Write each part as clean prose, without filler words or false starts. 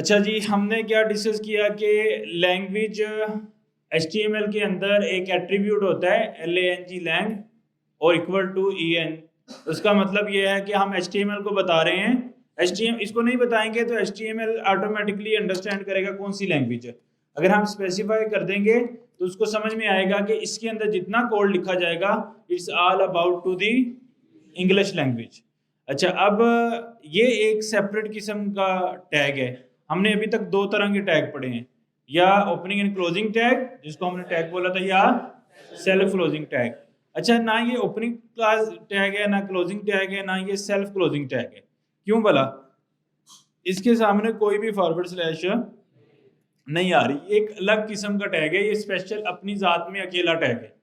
अच्छा जी, हमने क्या डिस्कस किया कि लैंग्वेज HTML के अंदर एक एट्रीब्यूट होता है lang लैंग और इक्वल टू en। उसका मतलब ये है कि हम HTML को बता रहे हैं, HTML इसको नहीं बताएंगे तो HTML ऑटोमेटिकली अंडरस्टैंड करेगा कौन सी लैंग्वेज है। अगर हम स्पेसिफाई कर देंगे तो उसको समझ में आएगा कि इसके अंदर जितना कोड लिखा जाएगा it's all about to the English language. अच्छा, अब ये एक सेपरेट किस्म का टैग है। हमने अभी तक दो तरह के टैग पढ़े हैं, या ओपनिंग एंड क्लोजिंग टैग जिसको हमने टैग बोला था, या सेल्फ क्लोजिंग टैग। अच्छा, ना ये ओपनिंग क्लास टैग है, ना क्लोजिंग टैग है, ना ये सेल्फ क्लोजिंग टैग है। क्यों भला? इसके सामने कोई भी फॉरवर्ड स्लैश नहीं आ रही, एक अलग किस्म का टैग है, ये स्पेशल अपनी जात में अकेला टैग है।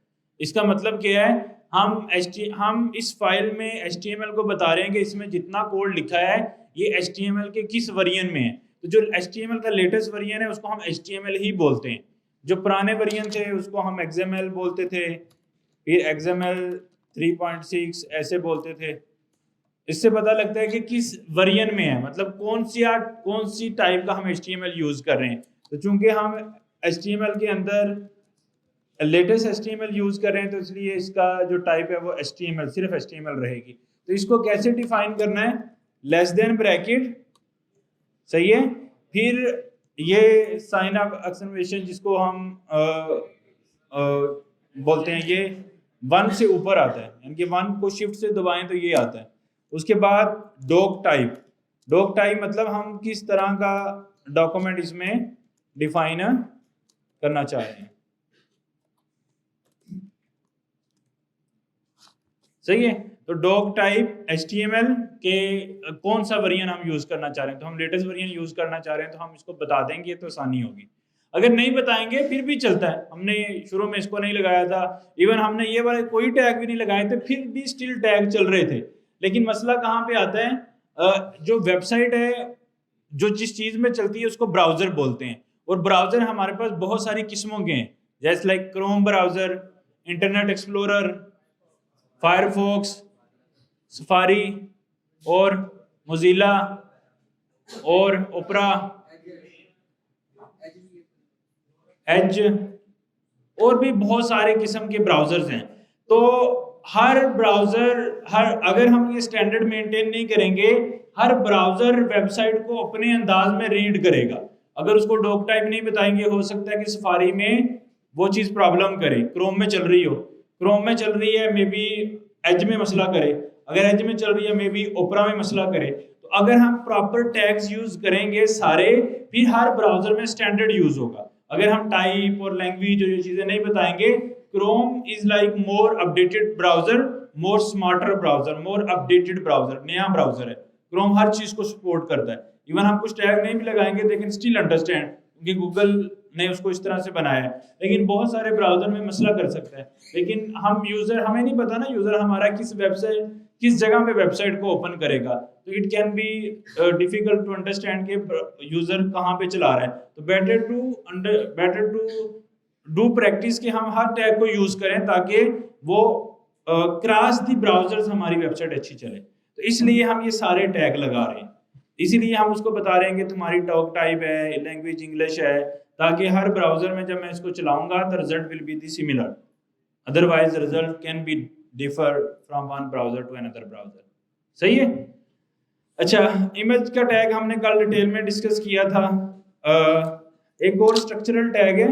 इसका मतलब क्या है, हम इस फाइल में HTML को बता रहे हैं कि इसमें जितना कोड लिखा है ये HTML के किस वर्जन में है। तो जो HTML का लेटेस्ट वर्जन है उसको हम HTML ही बोलते हैं, जो पुराने वर्जन थे उसको हम XML बोलते थे, फिर XML 3.6 ऐसे बोलते थे। इससे पता लगता है कि किस वर्जन में है, मतलब कौन सी टाइप का हम HTML यूज कर रहे हैं। तो चूंकि हम HTML के अंदर लेटेस्ट HTML यूज कर रहे हैं तो इसलिए इसका जो टाइप है वो HTML, सिर्फ HTML रहेगी। तो इसको कैसे डिफाइन करना है? लेस देन ब्रैकेट, सही है। फिर ये साइन ऑफ एक्सक्लेमेशन जिसको हम बोलते हैं, ये 1 से ऊपर आता है, यानी कि 1 को शिफ्ट से दबाएं तो ये आता है। उसके बाद डॉक टाइप मतलब हम किस तरह का डॉक्यूमेंट इसमें डिफाइन करना चाह रहे हैं, सही है। तो डॉक टाइप HTML के कौन सा वर्जन हम यूज करना चाह रहे हैं, तो हम लेटेस्ट वर्जन यूज करना चाह रहे हैं तो हम इसको बता देंगे तो आसानी होगी। अगर नहीं बताएंगे फिर भी चलता है, हमने शुरू में इसको नहीं लगाया था, इवन हमने ये वाले कोई टैग भी नहीं लगाए थे, फिर भी स्टिल टैग चल रहे थे। लेकिन मसला कहाँ पे आता है, जो वेबसाइट है जो जिस चीज में चलती है उसको ब्राउजर बोलते हैं, और ब्राउजर हमारे पास बहुत सारी किस्मों के हैं, जैसे like Chrome browser, internet explorer, Firefox, safari और मोजिला और ओपरा, एज, और भी बहुत सारे किस्म के ब्राउजर्स हैं। तो हर ब्राउजर अगर हम ये स्टैंडर्ड मेंटेन नहीं करेंगे, हर ब्राउजर वेबसाइट को अपने अंदाज में रीड करेगा। अगर उसको डॉक टाइप नहीं बताएंगे, हो सकता है कि सफारी में वो चीज प्रॉब्लम करे, क्रोम में चल रही हो, क्रोम में चल रही है मे बी एज में मसला करे, अगर एज में चल रही है मे बी ओपरा में मसला करे। तो अगर हम प्रॉपर टैग्स यूज करेंगे सारे, फिर हर ब्राउजर में स्टैंडर्ड यूज होगा। अगर हम टाइप और लैंग्वेज और ये चीजें नहीं बताएंगे, Chrome is like more updated browser, more smarter browser, more updated browser, नया ब्राउजर है। क्रोम हर चीज को सपोर्ट करता है, इवन हम कुछ टैग नहीं भी लगाएंगे लेकिन स्टिल अंडरस्टैंड, क्योंकि गूगल ने उसको इस तरह से बनाया है। लेकिन बहुत सारे ब्राउजर में मसला कर सकता है, लेकिन हमें नहीं पता ना यूजर हमारा किस जगह पे वेबसाइट को ओपन करेगा, तो it can be difficult to understand के यूजर कहाँ पे चला रहा है। तो बेटर टू डू प्रैक्टिस कि हम हर टैग को यूज करें ताकि वो क्रॉस दी ब्राउजर्स हमारी वेबसाइट अच्छी चले। तो इसलिए हम ये सारे टैग लगा रहे हैं, इसीलिए हम उसको बता रहे हैं कि तुम्हारी टॉक टाइप है, लैंग्वेज इंग्लिश है, ताकि हर ब्राउजर में जब मैं इसको चलाऊंगा तो result will be the similar, otherwise result can be differ from one browser to another browser, सही है। अच्छा, इमेज का टैग हमने कल डिटेल में डिस्कस किया था। एक और स्ट्रक्चरल टैग है,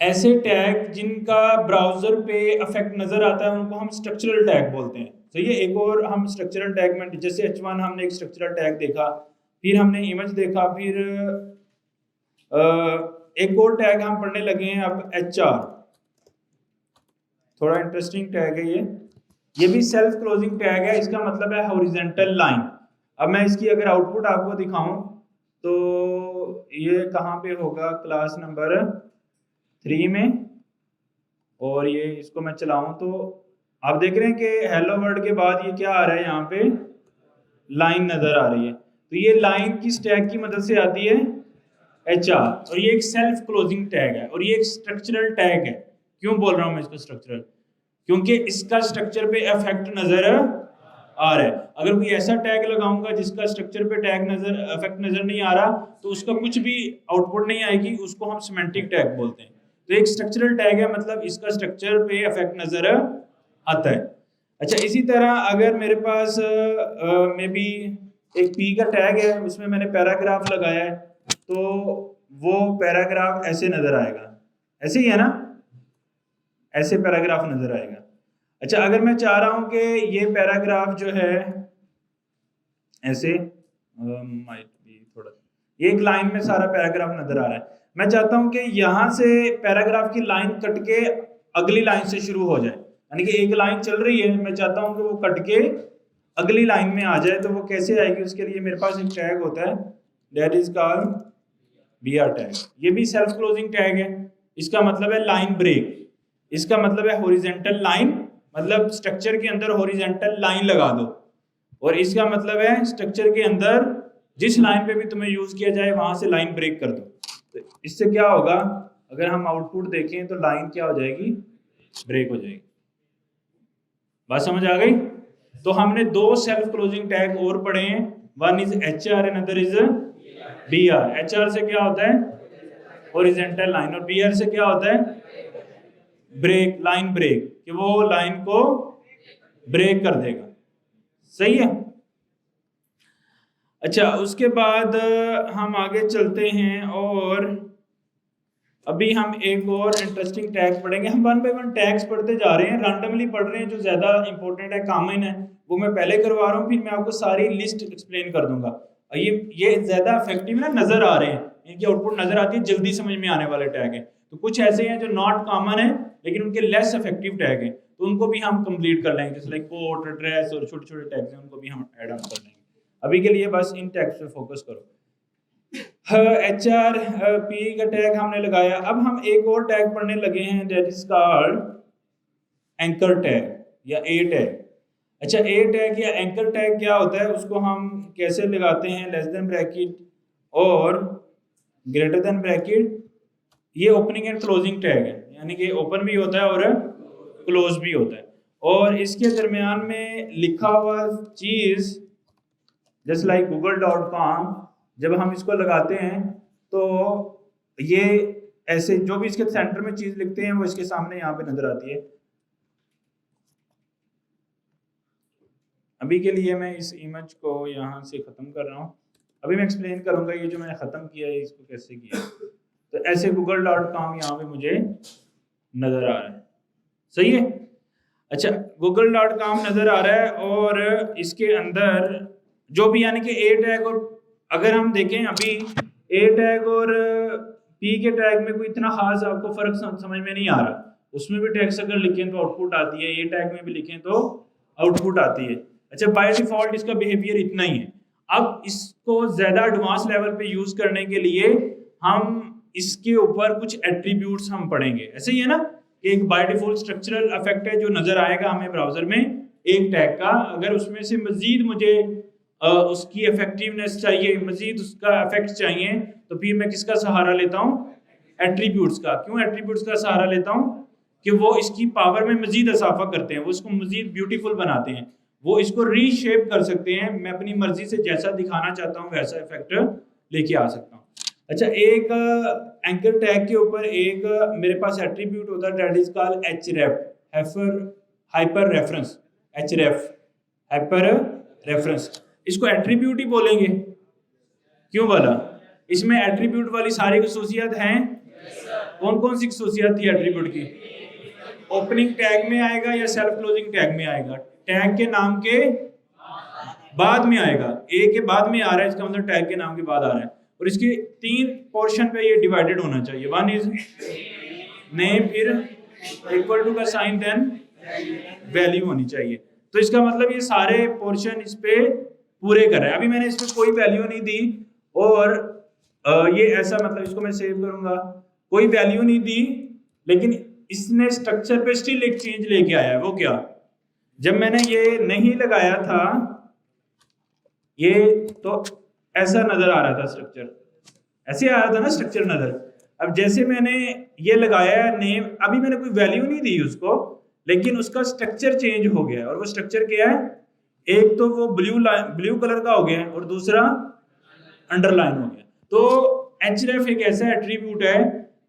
ऐसे टैग जिनका ब्राउजर पे इफेक्ट नजर आता है उनको हम स्ट्रक्चरल टैग बोलते हैं, सही है। एक और हम स्ट्रक्चरल टैग में, जैसे H1 हमने एक स्ट्रक्चरल टैग देखा, फिर हमने इमेज देखा, फिर एक और टैग हम पढ़ने लगे हैं अब HR, थोड़ा इंटरेस्टिंग टैग है ये भी सेल्फ क्लोजिंग टैग है, इसका मतलब है हॉरिजॉन्टल लाइन। अब मैं इसकी अगर आउटपुट आपको दिखाऊं तो ये कहाँ पे होगा, क्लास नंबर 3 में, और ये इसको मैं चलाऊं तो आप देख रहे हैं कि हेलो वर्ड के बाद ये क्या आ रहा है, यहाँ पे लाइन नजर आ रही है। तो ये लाइन किस टैग की मदद से आती है, HR, और ये एक सेल्फ क्लोजिंग टैग है, और ये एक स्ट्रक्चरल टैग है। क्यों बोल रहा हूं मैं इसको स्ट्रक्चरल, क्योंकि इसका स्ट्रक्चर पे इफेक्ट नजर आ रहा है। अगर कोई ऐसा टैग लगाऊंगा जिसका स्ट्रक्चर पे टैग इफेक्ट नजर नहीं आ रहा, तो उसका कुछ भी आउटपुट नहीं आएगी, उसको हम सिमेंटिक टैग बोलते हैं। तो एक स्ट्रक्चरल टैग है, मतलब इसका स्ट्रक्चर पे इफेक्ट नजर आता है। अच्छा, इसी तरह अगर मेरे पास मे बी एक पी का टैग है, उसमें मैंने पैराग्राफ लगाया है, तो वो पैराग्राफ ऐसे नजर आएगा, ऐसे ही है ना, ऐसे पैराग्राफ नजर आएगा। अच्छा, अगर मैं चाह रहा हूं कि ये पैराग्राफ जो है ऐसे थोड़ा, ये एक लाइन में सारा पैराग्राफ नजर आ रहा है, मैं चाहता हूं कि यहां से पैराग्राफ की लाइन कट के अगली लाइन से शुरू हो जाए, यानी कि एक लाइन चल रही है, मैं चाहता हूं कि वो कट के अगली लाइन में आ जाए। तो वो कैसे आएगी, उसके लिए मेरे पास एक टैग होता है, that is called BR tag. ये भी सेल्फ क्लोजिंग टैग है। इसका मतलब है लाइन ब्रेक, इसका मतलब है हॉरिजॉन्टल लाइन, मतलब स्ट्रक्चर के अंदर हॉरिजॉन्टल लाइन लगा दो, और इसका मतलब है स्ट्रक्चर के अंदर जिस लाइन पे भी तुम्हें यूज किया जाए वहां से लाइन ब्रेक कर दो। तो इससे क्या होगा, अगर हम आउटपुट देखें तो लाइन क्या हो जाएगी, ब्रेक हो जाएगी। बात समझ आ गई? तो हमने दो सेल्फ क्लोजिंग टैग और पढ़े हैं, one is HR and other is BR। HR से क्या होता है, हॉरिजॉन्टल लाइन, और BR से क्या होता है, ब्रेक, लाइन ब्रेक, कि वो लाइन को ब्रेक कर देगा। सही है। अच्छा, उसके बाद हम आगे चलते हैं, और अभी हम एक और इंटरेस्टिंग टैग पढ़ेंगे। हम वन बाय वन टैग्स पढ़ते जा रहे हैं, रैंडमली पढ़ रहे हैं, जो ज्यादा इंपॉर्टेंट है, कॉमन है, वो मैं पहले करवा रहा हूँ, फिर मैं आपको सारी लिस्ट एक्सप्लेन कर दूंगा। ये ज्यादा इफेक्टिव ना नजर आ रहे हैं, इनकी आउटपुट नजर आती है, जल्दी समझ में आने वाले टैग हैं। तो कुछ ऐसे हैं जो नॉट कॉमन है लेकिन उनके लेस इफेक्टिव टैग हैं, तो उनको भी हम कंप्लीट कर लेंगे, जैसे लाइक कोट, एड्रेस और छोटे छोटे टैग्स हैं, उनको भी हम ऐड ऑन कर लेंगे। अभी के लिए बस इन टैग्स पे फोकस करो। HR P का टैग हमने लगाया। अब हम एक और टैग पढ़ने लगे हैं, that is called anchor tag या A टैग। अच्छा, A टैग या एंकर टैग क्या होता है, उसको हम कैसे लगाते हैं, लेस देन ब्रैकेट और ग्रेटर देन ब्रैकेट। ये ओपनिंग एंड क्लोजिंग टैग है, यानी कि ओपन भी होता है और क्लोज भी होता है, और इसके दरमियान में लिखा हुआ चीज जस्ट लाइक google.com, जब हम इसको लगाते हैं तो ये ऐसे जो भी इसके सेंटर में चीज लिखते हैं वो इसके सामने यहाँ पे नजर आती है। अभी के लिए मैं इस इमेज को यहाँ से खत्म कर रहा हूँ, अभी मैं एक्सप्लेन करूंगा ये जो मैंने खत्म किया है इसको कैसे किया। तो ऐसे google.com यहाँ पे मुझे नजर आ रहा है। सही है। अच्छा, google.com नजर आ रहा है, और इसके अंदर जो भी, यानी कि A टैग, और अगर हम देखें अभी A टैग और P के टैग में कोई इतना खास आपको फर्क समझ में नहीं आ रहा। उसमें भी टैग्स अगर लिखें तो आउटपुट आती है, A टैग में भी लिखें तो आउटपुट आती है। अच्छा, बाय डिफॉल्ट इसका बिहेवियर इतना ही है। अब इसको ज्यादा एडवांस लेवल पे यूज करने के लिए हम इसके ऊपर कुछ एट्रीब्यूट्स हम पढ़ेंगे। ऐसे ही है ना, एक बाय डिफॉल्ट स्ट्रक्चरल इफेक्ट है जो नजर आएगा हमें ब्राउजर में एक टैग का। अगर उसमें से मजीद मुझे उसकी इफेक्टिवनेस चाहिए, मजीद उसका इफेक्ट चाहिए, तो फिर मैं किसका सहारा लेता हूँ, एट्रीब्यूट्स का। क्यों एट्रीब्यूट्स का सहारा लेता हूँ, कि वो इसकी पावर में मजीद इजाफा करते हैं, वो इसको मजीद ब्यूटीफुल बनाते हैं, वो इसको रीशेप कर सकते हैं। मैं अपनी मर्जी से जैसा दिखाना चाहता हूँ वैसा इफेक्ट लेके आ सकता हूँ। अच्छा, एक एंकर टैग के ऊपर एक मेरे पास एट्रीब्यूट होता है, that is called href, hyper reference. href, hyper reference, इसको एट्रीब्यूट ही बोलेंगे। क्यों बोला? इसमें एट्रीब्यूट वाली सारी खसूसियत हैं। कौन कौन सी खसूसियत थी एट्रीब्यूट की? ओपनिंग टैग में आएगा या सेल्फ क्लोजिंग टैग में आएगा? टैग के नाम के बाद में आएगा। ए के बाद में आ रहा है, इसका मतलब टैग के नाम के बाद आ रहा है। और इसके 3 पोर्शन पे ये डिवाइडेड होना चाहिए। वन इज नेम, फिर इक्वल टू का साइन, देन वैल्यू होनी चाहिए। तो इसका मतलब ये सारे पोर्शन इस पे पूरे कर रहे हैं। अभी मैंने इसमें कोई वैल्यू नहीं दी, और ये ऐसा, मतलब इसको मैं सेव करूंगा, कोई वैल्यू नहीं दी, लेकिन इसने स्ट्रक्चर पे स्टिल एक चेंज लेके आया है। वो क्या? जब मैंने ये नहीं लगाया था, ये तो ऐसा नजर आ रहा था स्ट्रक्चर, ऐसे आ रहा था ना स्ट्रक्चर नजर। अब जैसे मैंने ये लगाया है नेम, अभी मैंने कोई वैल्यू नहीं दी उसको, लेकिन उसका स्ट्रक्चर चेंज हो गया। और वो स्ट्रक्चर क्या है? एक तो वो ब्लू कलर का हो गया और दूसरा अंडरलाइन हो गया। तो href एक ऐसा एट्रीब्यूट है,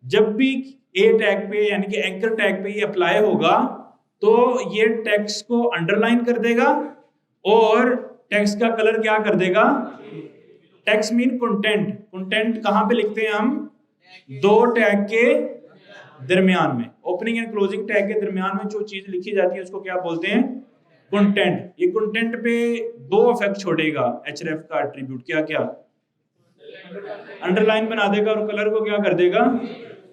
जब भी ए टैग पे यानी कि एंकर टैग पे ये अप्लाई होगा तो ये टेक्स्ट को अंडरलाइन कर देगा और टेक्स्ट का कलर क्या कर देगा, टेक्स्ट मीन कंटेंट। कंटेंट कहां पे लिखते हैं हम, दो टैग के दरमियान में, ओपनिंग एंड क्लोजिंग टैग के दरमियान में जो चीज लिखी जाती है उसको क्या बोलते हैं, कंटेंट। ये कंटेंट पे दो इफेक्ट छोड़ेगा href का एट्रीब्यूट, क्या क्या, अंडरलाइन बना देगा और कलर को क्या कर देगा,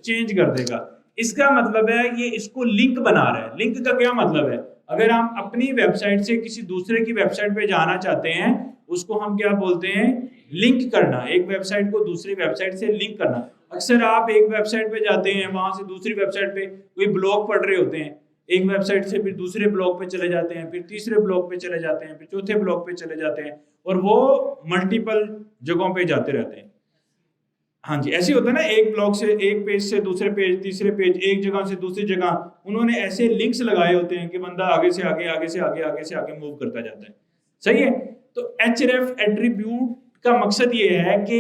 चेंज कर देगा। इसका मतलब है ये इसको लिंक बना रहा है। लिंक का क्या मतलब है, अगर हम अपनी वेबसाइट से किसी दूसरे की वेबसाइट पे जाना चाहते हैं उसको हम क्या बोलते हैं, लिंक करना। एक वेबसाइट को दूसरी वेबसाइट से लिंक करना। अक्सर आप एक वेबसाइट पे जाते हैं, वहां से दूसरी वेबसाइट पे कोई ब्लॉग पढ़ रहे होते हैं, एक वेबसाइट से फिर दूसरे ब्लॉग पे चले जाते हैं, फिर तीसरे ब्लॉग पे चले जाते हैं, फिर चौथे ब्लॉग पे चले जाते हैं और वो मल्टीपल जगहों पे जाते रहते हैं। हाँ जी, ऐसे होता है ना, एक ब्लॉग से एक पेज से दूसरे पेज, तीसरे पेज, एक जगह से दूसरी जगह, उन्होंने ऐसे लिंक्स लगाए होते हैं कि बंदा आगे से आगे, आगे से आगे, आगे से आगे मूव करता जाता है। सही है। तो href एट्रीब्यूट का मकसद ये है कि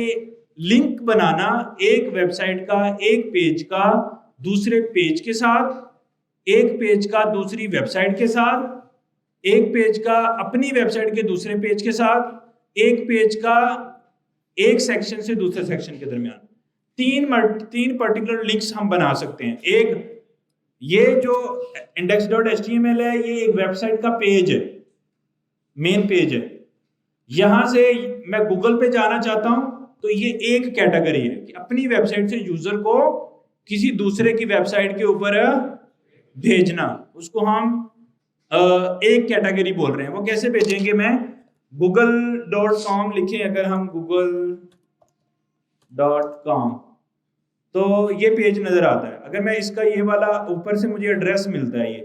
लिंक बनाना एक वेबसाइट का, एक पेज का दूसरे पेज के साथ, एक पेज का दूसरी वेबसाइट के साथ, एक पेज का अपनी वेबसाइट के दूसरे पेज के साथ, एक पेज का एक सेक्शन से दूसरे सेक्शन के दरमियान। तीन पर्टिकुलर लिंक्स हम बना सकते हैं। एक ये जो index.html है, ये एक वेबसाइट का पेज है, मेन पेज है। यहां से मैं गूगल पे जाना चाहता हूं तो ये एक कैटेगरी है कि अपनी वेबसाइट से यूजर को किसी दूसरे की वेबसाइट के ऊपर भेजना, उसको हम एक कैटेगरी बोल रहे हैं। वो कैसे भेजेंगे, मैं google.com लिखें, अगर हम google.com तो ये पेज नजर आता है। अगर मैं इसका ये वाला ऊपर से मुझे एड्रेस मिलता है, ये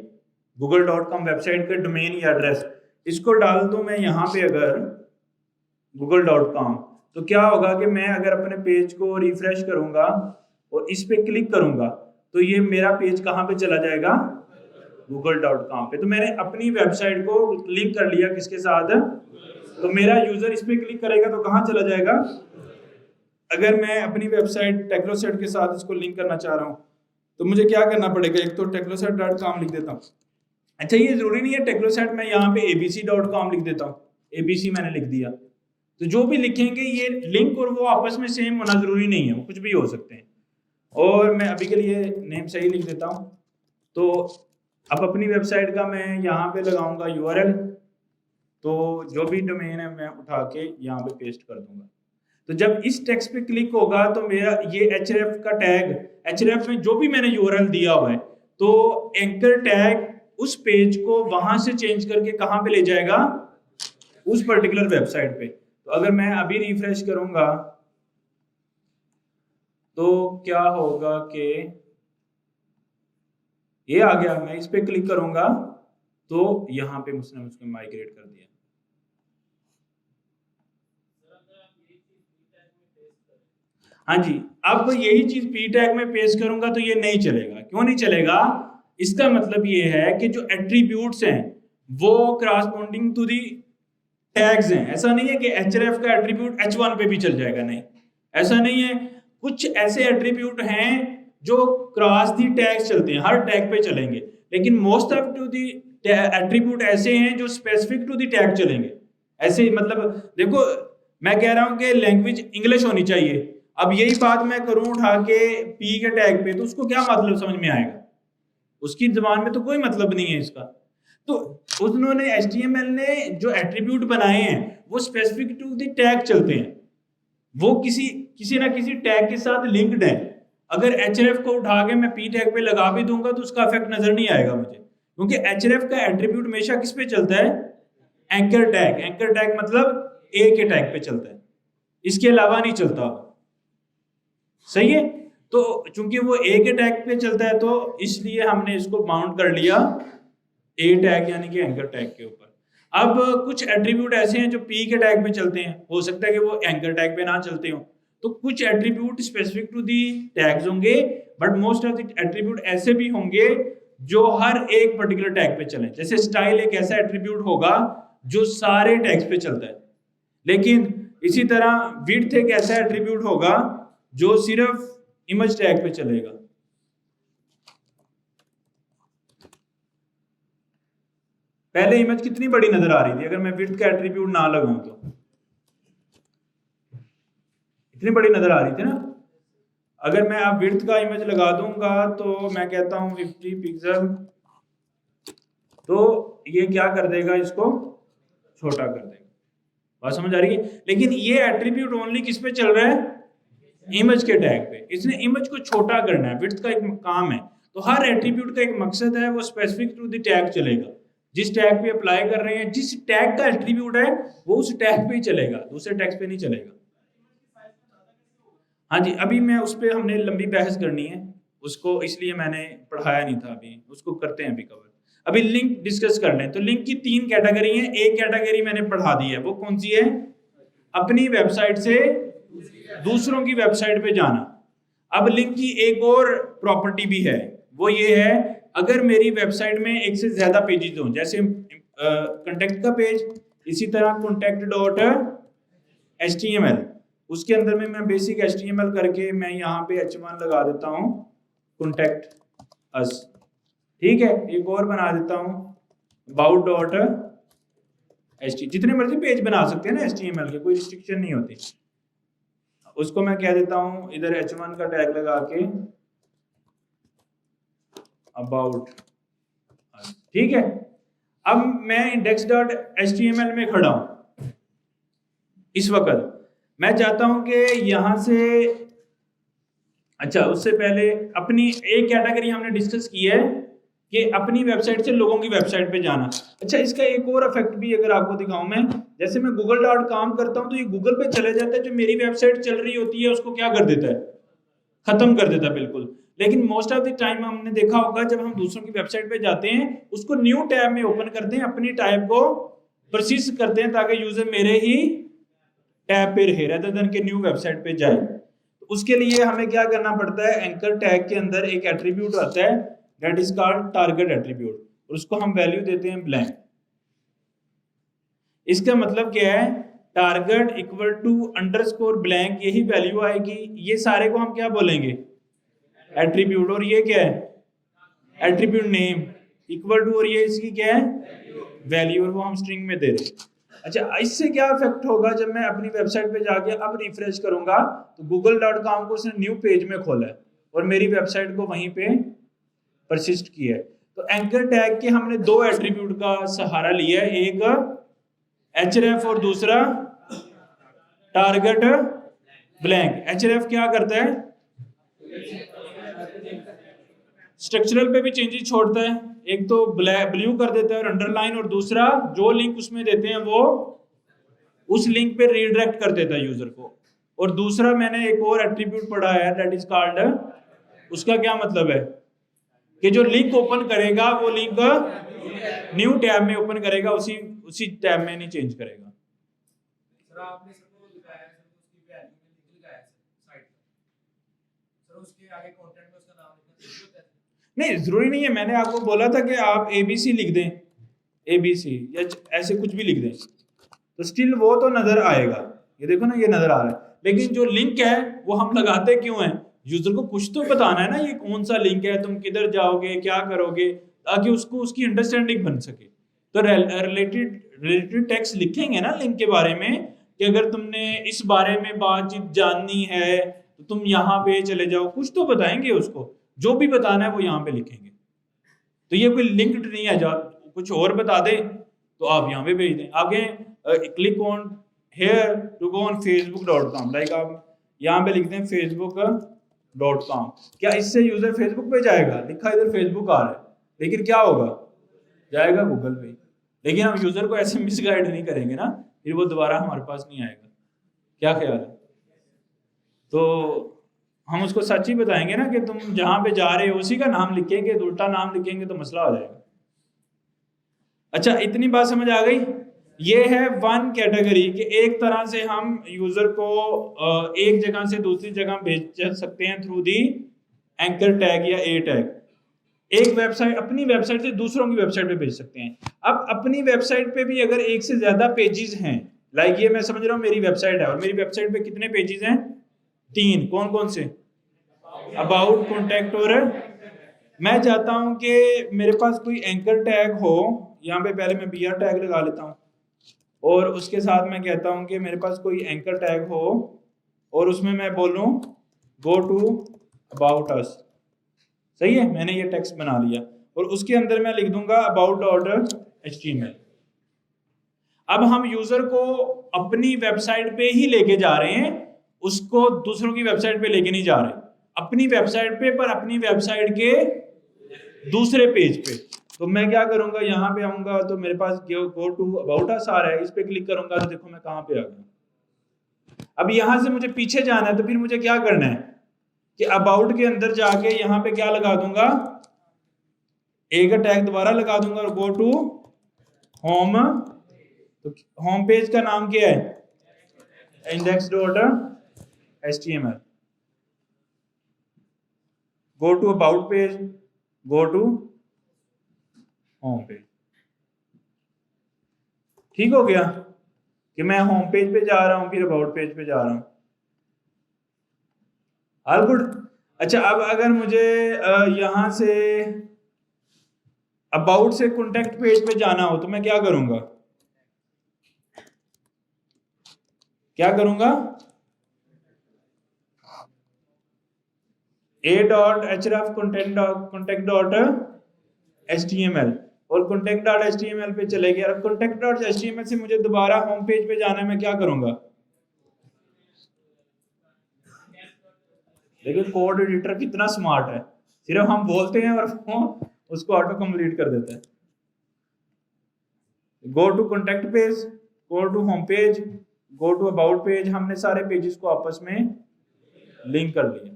google.com वेबसाइट का डोमेन या एड्रेस, इसको डाल दूं मैं यहाँ पे अगर google.com, तो क्या होगा कि मैं अगर अपने पेज को रिफ्रेश करूंगा और इस पे क्लिक करूंगा तो ये मेरा पेज कहाँ पे चला जाएगा, google.com पे। तो मैंने अपनी वेबसाइट को लिंक कर लिया किसके साथ, तो मेरा यूजर इस पे क्लिक करेगा तो कहाँ चला जाएगा। अगर मैं अपनी वेबसाइट टेक्नोसेट के साथ इसको लिंक करना चाह रहा हूँ तो मुझे क्या करना पड़ेगा, एक तो technoset.com लिख देता हूँ। अच्छा, ये जरूरी नहीं है टेक्नोसेट, मैं यहाँ पे abc.com लिख देता हूँ, abc मैंने लिख दिया। तो जो भी लिखेंगे ये लिंक और वो आपस में सेम होना जरूरी नहीं है, वो कुछ भी हो सकते हैं। और मैं अभी के लिए नेम सही लिख देता हूँ। तो अब अपनी वेबसाइट का मैं यहाँ पे लगाऊंगा URL, तो जो भी डोमेन है मैं उठा के यहाँ पे पेस्ट कर दूंगा। तो जब इस टेक्स्ट पे क्लिक होगा तो मेरा ये href का टैग, href में जो भी मैंने URL दिया हुआ है, तो एंकर टैग उस पेज को वहां से चेंज करके कहाँ पे ले जाएगा, उस पर्टिकुलर वेबसाइट पे। तो अगर मैं अभी रिफ्रेश करूंगा तो क्या होगा कि ये आ गया, मैं इस पे क्लिक करूंगा तो यहाँ पे उसने मुझको माइग्रेट कर दिया। हाँ जी, अब यही चीज पी टैग में पेस्ट करूंगा तो ये नहीं चलेगा। क्यों नहीं चलेगा, इसका मतलब ये है कि जो एट्रीब्यूट्स हैं वो क्रॉसपोंडिंग टू दी टैग्स हैं। ऐसा नहीं है कि href का एट्रीब्यूट h1 पे भी चल जाएगा, नहीं, ऐसा नहीं है। कुछ ऐसे एट्रीब्यूट हैं जो क्रॉस दी टैग्स चलते हैं, हर टैग पे चलेंगे, लेकिन most of to the attribute ऐसे हैं जो स्पेसिफिक टू दी टैग चलेंगे। ऐसे मतलब देखो, मैं कह रहा हूं कि लैंग्वेज इंग्लिश होनी चाहिए, अब यही बात मैं करूं उठा के पी के टैग पे, तो उसको क्या मतलब समझ में आएगा, उसकी जबान में तो कोई मतलब नहीं है इसका। तो उन्होंने HTML ने जो एट्रीब्यूट बनाए हैं वो स्पेसिफिक टू द टैग चलते हैं, वो किसी ना किसी टैग के साथ लिंक्ड है। अगर href को उठा के मैं p टैग पे लगा भी दूंगा तो उसका इफेक्ट नजर नहीं आएगा मुझे, क्योंकि href का एट्रीब्यूट हमेशा किस पे चलता है, एंकर टैग। एंकर टैग मतलब a के टैग पे चलता है, इसके अलावा नहीं चलता। सही है। तो चूंकि वो a के टैग पे चलता है तो इसलिए हमने इसको माउंट कर लिया a टैग यानी कि एंकर टैग के ऊपर। अब कुछ एट्रीब्यूट ऐसे हैं जो p के टैग पे चलते हैं, हो सकता है कि वो एंकर टैग पे ना चलते हो। तो कुछ attribute specific to the tags होंगे, but most of the attribute ऐसे भी होंगे जो हर एक पर्टिकुलर टैग पे चले। जैसे स्टाइल एक ऐसा एट्रीब्यूट होगा जो सारे टैग्स पे चलता है। लेकिन इसी तरह विड्थ एक ऐसा एट्रीब्यूट होगा जो सिर्फ इमेज टैग पे चलेगा। पहले इमेज कितनी बड़ी नजर आ रही थी, अगर मैं विड्थ का एट्रीब्यूट ना लगाऊं तो इतनी बड़ी नजर आ रही थी ना। अगर मैं अब विड्थ का इमेज लगा दूंगा तो मैं कहता हूं 50 पिक्सल, तो ये क्या कर देगा, इसको छोटा कर देगा। बात समझ आ रही है? लेकिन ये एट्रीब्यूट ओनली किस पे चल रहा है, इमेज के टैग पे। इसने इमेज को छोटा करना है, विड्थ का एक काम है। तो हर एट्रीब्यूट का एक मकसद है, वो स्पेसिफिक टू द टैग चलेगा। जिस टैग पे अप्लाई कर रहे हैं, जिस टैग का एट्रीब्यूट है वो उस टैग पे ही चलेगा, दूसरे टैग पे नहीं चलेगा। हाँ जी, अभी मैं उस पर हमने लंबी बहस करनी है उसको, इसलिए मैंने पढ़ाया नहीं था, अभी उसको करते हैं अभी कवर। अभी लिंक डिस्कस कर लें। तो लिंक की 3 कैटेगरी है। एक कैटेगरी मैंने पढ़ा दी है, वो कौन सी है, अपनी वेबसाइट से दूसरों की वेबसाइट पे जाना। अब लिंक की एक और प्रॉपर्टी भी है, वो ये है, अगर मेरी वेबसाइट में एक से ज्यादा पेजेस हों, जैसे कॉन्टेक्ट का पेज, इसी तरह contact.html, उसके अंदर में मैं बेसिक HTML करके मैं यहाँ पे h1 लगा देता हूँ कॉन्टेक्ट अस, ठीक है। एक और बना देता हूँ about.html, जितने मर्जी पेज बना सकते हैं ना HTML के, कोई रिस्ट्रिक्शन नहीं होती। उसको मैं कह देता हूँ इधर h1 का टैग लगा के अबाउट, ठीक है। अब मैं index.html में खड़ा हूं इस वक्त, मैं चाहता हूं कि यहां से, अच्छा उससे पहले अपनी एक कैटेगरी हमने डिस्कस की है कि अपनी वेबसाइट से लोगों की वेबसाइट पे जाना। अच्छा, इसका एक और इफेक्ट भी अगर आपको दिखाऊं मैं, जैसे मैं google.com करता हूं तो ये गूगल पे चले जाता है, जो मेरी वेबसाइट चल रही होती है उसको क्या कर देता है, खत्म कर देता है बिल्कुल। लेकिन मोस्ट ऑफ द टाइम हमने देखा होगा जब हम दूसरों की वेबसाइट पे जाते हैं, उसको न्यू टैब में ओपन करते हैं, अपनी टैब को परसिस्ट करते हैं ताकि यूजर मेरे ही टैब पे रहे rather than के न्यू वेबसाइट पे जाए। तो उसके लिए हमें क्या करना पड़ता है, एंकर टैग के अंदर एक एट्रीब्यूट आता है that is called target attribute, और उसको हम वैल्यू देते हैं ब्लैंक। इसका मतलब क्या है, target equal to underscore blank, यही वैल्यू आएगी। ये सारे को हम क्या बोलेंगे, एट्रीब्यूट, और ये क्या है, एट्रीब्यूट नेम इक्वल टू, और ये इसकी क्या है, वैल्यू, और वो हम स्ट्रिंग में दे रहे हैं। अच्छा, इससे क्या इफेक्ट होगा, जब मैं अपनी वेबसाइट पे जाके अब रिफ्रेश करूंगा तो google.com को उसने न्यू पेज में खोला है और मेरी वेबसाइट को वहीं पे परसिस्ट किया है। तो एंकर टैग के हमने 2 एट्रीब्यूट का सहारा लिया है, एक href और दूसरा टारगेट ब्लैंक। href क्या करता है, स्ट्रक्चरल पे भी चेंजेस छोड़ता है, एक तो ब्लू कर देता है और अंडरलाइन, और दूसरा जो लिंक उसमें देते हैं वो उस लिंक पे रीडायरेक्ट कर देता है यूजर को। और दूसरा मैंने एक और एट्रीब्यूट पढ़ा है दैट इज कॉल्ड, उसका क्या मतलब है कि जो लिंक ओपन करेगा वो लिंक न्यू टैब में ओपन करेगा, उसी टैब में नहीं चेंज करेगा। सर आपने सबको दिखाया है, सर उसकी वैल्यू में लिखाया है साइट पर, सर उसके आगे कंटेंट में उसका नाम लिखना जरूरी होता है? नहीं, जरूरी नहीं है। मैंने आपको बोला था कि आप ABC लिख दें, ABC या ऐसे कुछ भी लिख दें तो स्टिल वो तो नजर आएगा। ये देखो ना, ये नजर आ रहा है, लेकिन जो लिंक है वो हम लगाते क्यों हैं, यूजर को कुछ तो बताना है ना, ये कौन सा लिंक है, तुम किधर जाओगे, क्या करोगे, ताकि उसको उसकी अंडरस्टैंडिंग बन सके। तो रिलेटेड टेक्स्ट लिखेंगे ना लिंक के बारे में, कि अगर तुमने इस बारे में बातचीत जाननी है तो तुम यहाँ पे चले जाओ, कुछ तो बताएंगे उसको, जो भी बताना है वो यहाँ पे लिखेंगे। तो ये कोई लिंक्ड नहीं है, कुछ और बता दे तो आप यहाँ पे भेज दें। आगे click on here to go on facebook.com, like आप यहाँ पे लिख दें facebook.com, क्या इससे यूजर फेसबुक पे जाएगा, लिखा इधर फेसबुक आ रहा है, लेकिन क्या होगा, जाएगा गूगल पे। लेकिन हम यूजर को ऐसे मिसगाइड नहीं करेंगे ना, फिर वो दोबारा हमारे पास नहीं आएगा। क्या ख्याल है? तो हम उसको सच ही बताएंगे ना कि तुम जहां पे जा रहे हो उसी का नाम लिखेंगे, तो उल्टा नाम लिखेंगे तो मसला हो जाएगा। अच्छा, इतनी बात समझ आ गई? ये है वन कैटेगरी कि एक तरह से हम यूजर को एक जगह से दूसरी जगह भेज सकते हैं थ्रू दी एंकर टैग या ए टैग। एक वेबसाइट, अपनी वेबसाइट से दूसरों की वेबसाइट पे भेज सकते हैं। अब अपनी वेबसाइट पे भी अगर एक से ज्यादा पेजेस हैं, लाइक ये मैं समझ रहा हूँ मेरी वेबसाइट है और मेरी वेबसाइट पे कितने पेजेस हैं? 3। कौन कौन से? अबाउट, कॉन्टैक्ट और मैं चाहता हूं कि मेरे पास कोई एंकर टैग हो। यहाँ पे पहले मैं BR टैग लगा लेता हूँ और उसके साथ मैं कहता हूं कि मेरे पास कोई एंकर टैग हो और उसमें मैं बोलूं गो टू अबाउट अस। सही है, मैंने ये टेक्स्ट बना लिया और उसके अंदर मैं लिख दूंगा about.html। अब हम यूजर को अपनी वेबसाइट पे ही लेके जा रहे हैं, उसको दूसरों की वेबसाइट पे लेके नहीं जा रहे। अपनी वेबसाइट पे, पर अपनी वेबसाइट के दूसरे पेज पे। तो मैं क्या करूंगा, यहाँ पे आऊंगा तो मेरे पास गो टू अबाउट अस आ रहा है, इस पे क्लिक करूंगा तो देखो मैं कहाँ पे आ गया। अब यहाँ से मुझे पीछे जाना है तो फिर मुझे क्या करना है कि अबाउट के अंदर जाके यहाँ पे क्या लगा दूंगा, एक टैग दोबारा लगा दूंगा और गो टू होम। तो होम पेज का नाम क्या है? index.html। Go to about page, go to home page. ठीक हो गया कि मैं होम पेज पे जा रहा हूं फिर अबाउट पेज पे जा रहा हूं। All good. अच्छा, अब अगर मुझे यहां से अबाउट से कॉन्टैक्ट पेज पे जाना हो तो मैं क्या करूंगा? क्या करूंगा? a.href contact.html और contact.html पे चले गए। अब contact.html से मुझे दोबारा होम पेज पे जाना है, मैं क्या करूंगा? देखिए कोड एडिटर कितना स्मार्ट है, सिर्फ हम बोलते हैं और वो उसको ऑटो कंप्लीट कर देता है। Go to contact page, go to home page, go to about page, हमने सारे पेजेस को आपस में लिंक कर लिया।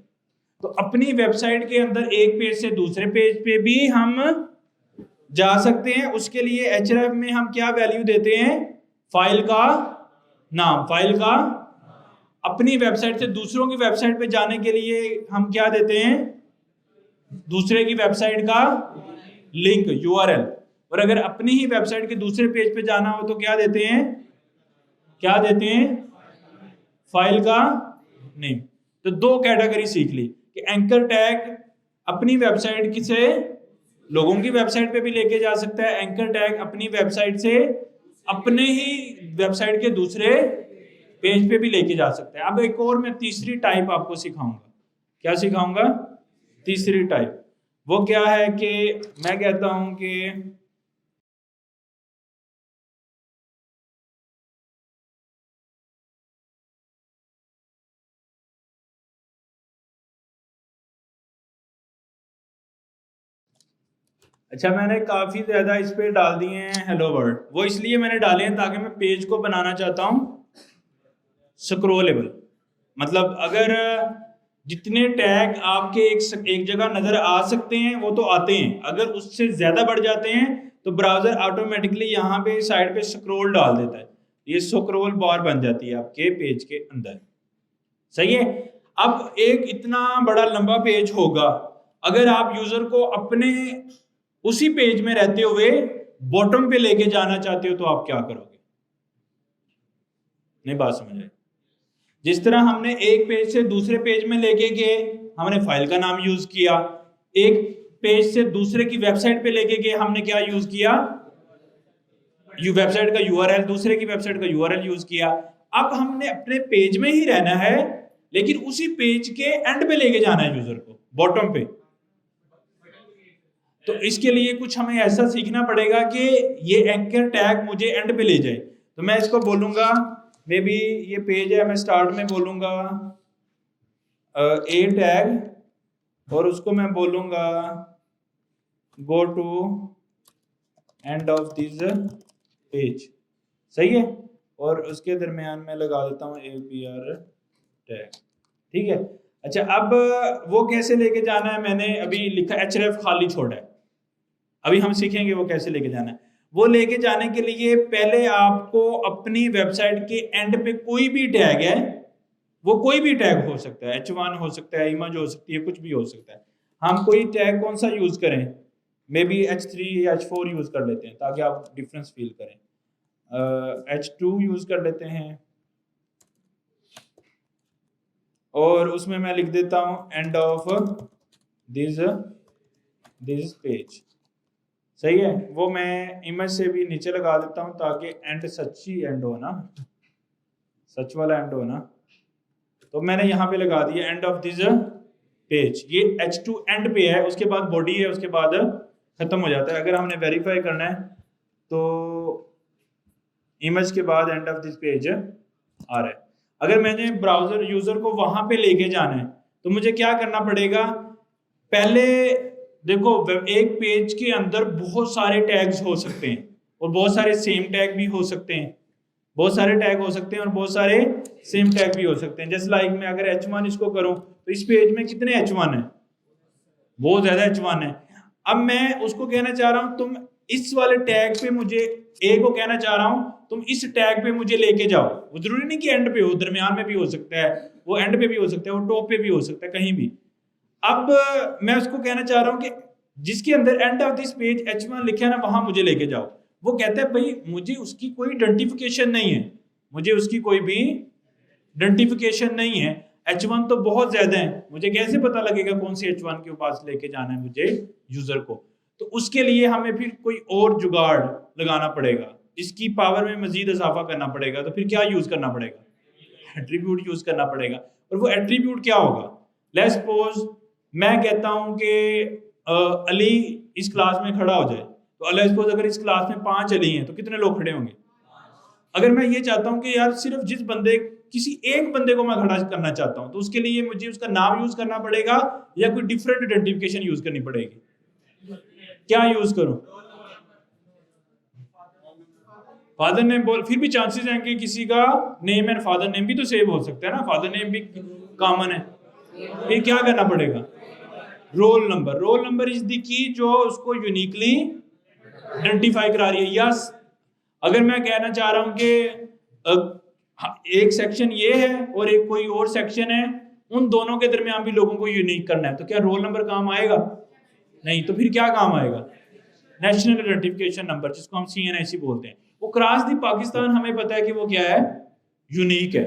तो अपनी वेबसाइट के अंदर एक पेज से दूसरे पेज पे भी हम जा सकते हैं। उसके लिए href में हम क्या वैल्यू देते हैं? फाइल का नाम। फाइल का अपनी वेबसाइट से दूसरों की वेबसाइट पे जाने के लिए हम क्या देते हैं? दूसरे की वेबसाइट का लिंक, URL। और अगर अपनी ही वेबसाइट के दूसरे पेज पे जाना हो तो क्या देते हैं? क्या देते हैं? फाइल का नेम। तो 2 कैटेगरी सीख ली कि एंकर टैग अपनी वेबसाइट से लोगों की वेबसाइट पे भी लेके जा सकता है, एंकर टैग अपनी वेबसाइट से अपने ही वेबसाइट के दूसरे पेज पे भी लेके जा सकता है। अब एक और मैं तीसरी टाइप आपको सिखाऊंगा। क्या सिखाऊंगा? तीसरी टाइप वो क्या है कि मैं कहता हूं कि अच्छा, मैंने काफी ज्यादा इस पे डाल दिए हैं हेलो वर्ल्ड। वो इसलिए मैंने डाले हैं ताकि मैं पेज को बनाना चाहता हूं स्क्रॉलेबल। मतलब अगर जितने टैग आपके एक जगह नजर आ सकते हैं वो तो आते हैं, अगर उससे ज्यादा बढ़ जाते हैं तो ब्राउजर ऑटोमेटिकली यहाँ पे साइड पे स्क्रॉल डाल देता है। ये स्क्रॉल बार बन जाती है आपके पेज के अंदर। सही है। अब एक इतना बड़ा लंबा पेज होगा, अगर आप यूजर को अपने उसी पेज में रहते हुए बॉटम पे लेके जाना चाहते हो तो आप क्या करोगे? नहीं बात समझ आई? जिस तरह हमने एक पेज से दूसरे पेज में लेके गए, हमने फाइल का नाम यूज किया। एक पेज से दूसरे की वेबसाइट पे लेके गए, हमने क्या यूज किया? वेबसाइट का URL, दूसरे की वेबसाइट का URL यूज किया। अब हमने अपने पेज में ही रहना है लेकिन उसी पेज के एंड पे लेके जाना है यूजर को, बॉटम पे। तो इसके लिए कुछ हमें ऐसा सीखना पड़ेगा कि ये एंकर टैग मुझे एंड पे ले जाए। तो मैं इसको बोलूंगा, मे बी ये पेज है, मैं स्टार्ट में बोलूंगा ए टैग और उसको मैं बोलूंगा go to end of this page. सही है। और उसके दरमियान में लगा देता हूँ APR टैग। ठीक है। अच्छा, अब वो कैसे लेके जाना है? मैंने अभी लिखा href खाली छोड़ा है, अभी हम सीखेंगे वो कैसे लेके जाना है। वो लेके जाने के लिए पहले आपको अपनी वेबसाइट के एंड पे कोई भी टैग है, वो कोई भी टैग हो सकता है, H1 हो सकता है, इमेज हो सकती है, कुछ भी हो सकता है। हम कोई टैग कौन सा यूज करें, मे बी H3 या H4 यूज कर लेते हैं ताकि आप डिफरेंस फील करें। H2 यूज कर लेते हैं और उसमें मैं लिख देता हूं एंड ऑफ दिस पेज। सही है, वो मैं इमेज से भी नीचे लगा देता हूं ताकि एंड सच्ची एंड हो ना, सच वाला एंड हो ना। तो मैंने यहाँ पे लगा दिया एंड ऑफ दिस पेज। ये H2 एंड पे है, उसके बाद बॉडी है, उसके बाद खत्म हो जाता है। अगर हमने वेरीफाई करना है तो इमेज के बाद एंड ऑफ दिस पेज आ रहा है। अगर मैंने ब्राउजर यूजर को वहां पे लेके जाना है तो मुझे क्या करना पड़ेगा, पहले देखो एक पेज के अंदर बहुत सारे टैग्स हो सकते हैं और बहुत सारे सेम टैग भी हो सकते हैं, बहुत सारे टैग हो सकते हैं और बहुत सारे सेम टैग भी हो सकते हैं। जैसे लाइक मैं अगर H1 इसको करूं तो इस पेज में कितने H1 है, बहुत ज्यादा H1 है। अब मैं उसको कहना चाह रहा हूं तुम इस वाले टैग पे मुझे ए को कहना चाह रहा हूं तुम इस टैग पे मुझे लेके जाओ। वो जरूरी नहीं कि एंड पे हो, दरमियान में भी हो सकता है, वो एंड पे भी हो सकता है, वो टॉप पे भी हो सकता है, कहीं भी। अब मैं उसको कहना चाह रहा हूं कि जिसके अंदर and of this page H1 लिखा है ना वहां मुझे लेके जाओ। वो कहता है भाई मुझे उसकी कोई आइडेंटिफिकेशन नहीं है, मुझे उसकी कोई भी आइडेंटिफिकेशन नहीं है, H1 तो बहुत ज्यादा है, मुझे कैसे पता लगेगा कौन सी H1 के पास लेके जाना है मुझे यूजर को। तो उसके लिए हमें फिर कोई और जुगाड़ लगाना पड़ेगा, इसकी पावर में मजीद इजाफा करना पड़ेगा। तो फिर क्या यूज करना पड़ेगा, एट्रीब्यूट यूज करना पड़ेगा। और वो एट्रीब्यूट क्या होगा, लेट्स सपोज मैं कहता हूं कि अली इस क्लास में खड़ा हो जाए, तो लेट्स सपोज अगर इस क्लास में 5 अली हैं तो कितने लोग खड़े होंगे। अगर मैं ये चाहता हूं कि यार सिर्फ जिस बंदे किसी एक बंदे को मैं खड़ा करना चाहता हूं तो उसके लिए मुझे उसका नाम यूज करना पड़ेगा या कोई डिफरेंट आइडेंटिफिकेशन यूज करनी पड़ेगी, क्या यूज करूं। फादर नेम बोल, फिर भी चांसेस हैं कि किसी का नेम एंड फादर नेम भी तो सेव हो सकता है ना, फादर नेम भी कॉमन है। फिर क्या करना पड़ेगा, roll number. Roll number is the key जो उसको यूनिकली आइडेंटिफाई करा रही है। यस, अगर मैं कहना चाह रहा हूं कि एक सेक्शन ये है और एक कोई और सेक्शन है, उन दोनों के दरमियान भी लोगों को यूनिक करना है, तो क्या रोल नंबर काम आएगा, नहीं। तो फिर क्या काम आएगा, नेशनल आइडेंटिफिकेशन नंबर, जिसको हम CNIC बोलते हैं। वो क्रॉस दी पाकिस्तान हमें पता है कि वो क्या है, यूनिक है।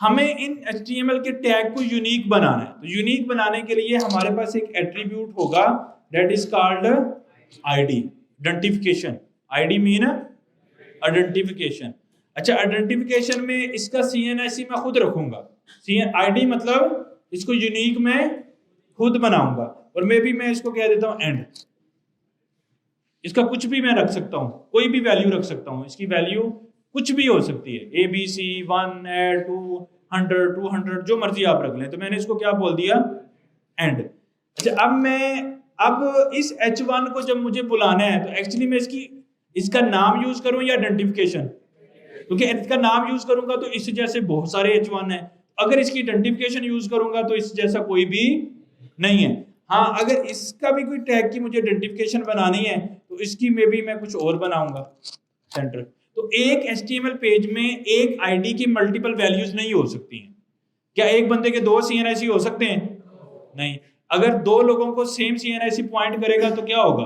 हमें इन HTML के टैग को यूनिक बनाना है, तो यूनिक बनाने के लिए हमारे पास एक एट्रीब्यूट होगा that is called ID, identification. ID mean identification. अच्छा, आइडेंटिफिकेशन में इसका CNIC मैं खुद रखूंगा, ID मतलब इसको यूनिक मैं खुद बनाऊंगा, और मे भी मैं इसको कह देता हूं एंड। इसका कुछ भी मैं रख सकता हूं, कोई भी वैल्यू रख सकता हूं, इसकी वैल्यू कुछ भी हो सकती है, ABC 1 2 100 200 जो मर्जी आप रख लें। तो मैंने इसको क्या बोल दिया, एंड। अच्छा, अब इस H1 को जब मुझे बुलाना है तो एक्चुअली मैं इसका नाम यूज करूं या आइडेंटिफिकेशन, क्योंकि इसका नाम यूज करूंगा तो इस जैसे बहुत सारे H1 है, अगर इसकी आइडेंटिफिकेशन यूज करूंगा तो इस जैसा कोई भी नहीं है। हाँ, अगर इसका भी कोई टैग की मुझे आइडेंटिफिकेशन बनानी है तो इसकी में भी मैं कुछ और बनाऊंगा सेंटर। तो एक HTML पेज में एक ID की मल्टीपल वैल्यूज नहीं हो सकती हैं। क्या एक बंदे के 2 CNIC हो सकते हैं, नहीं। अगर 2 लोगों को सेम CNIC पॉइंट करेगा तो क्या होगा,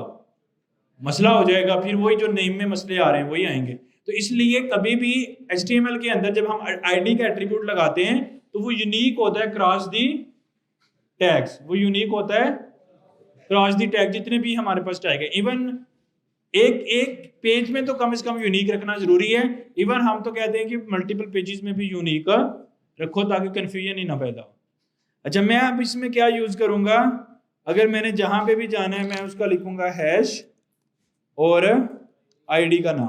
मसला हो जाएगा, फिर वही जो नेम में मसले आ रहे हैं वही आएंगे। तो इसलिए कभी भी HTML के अंदर जब हम ID का एट्रीब्यूट लगाते हैं तो वो यूनिक होता है क्रॉस दी टैग्स, वो यूनिक होता है क्रॉस दी टैग, जितने भी हमारे पास टैग है। इवन एक पेज में तो कम से कम यूनिक रखना जरूरी है। इवन हम तो कहते हैं कि मल्टीपल पेजेस में भी यूनिक रखो ताकि कंफ्यूजन ही ना पैदा हो। अच्छा, मैं अब इसमें क्या यूज करूंगा, अगर मैंने जहां पे भी जाना है मैं उसका लिखूंगा हैश और ID का नाम।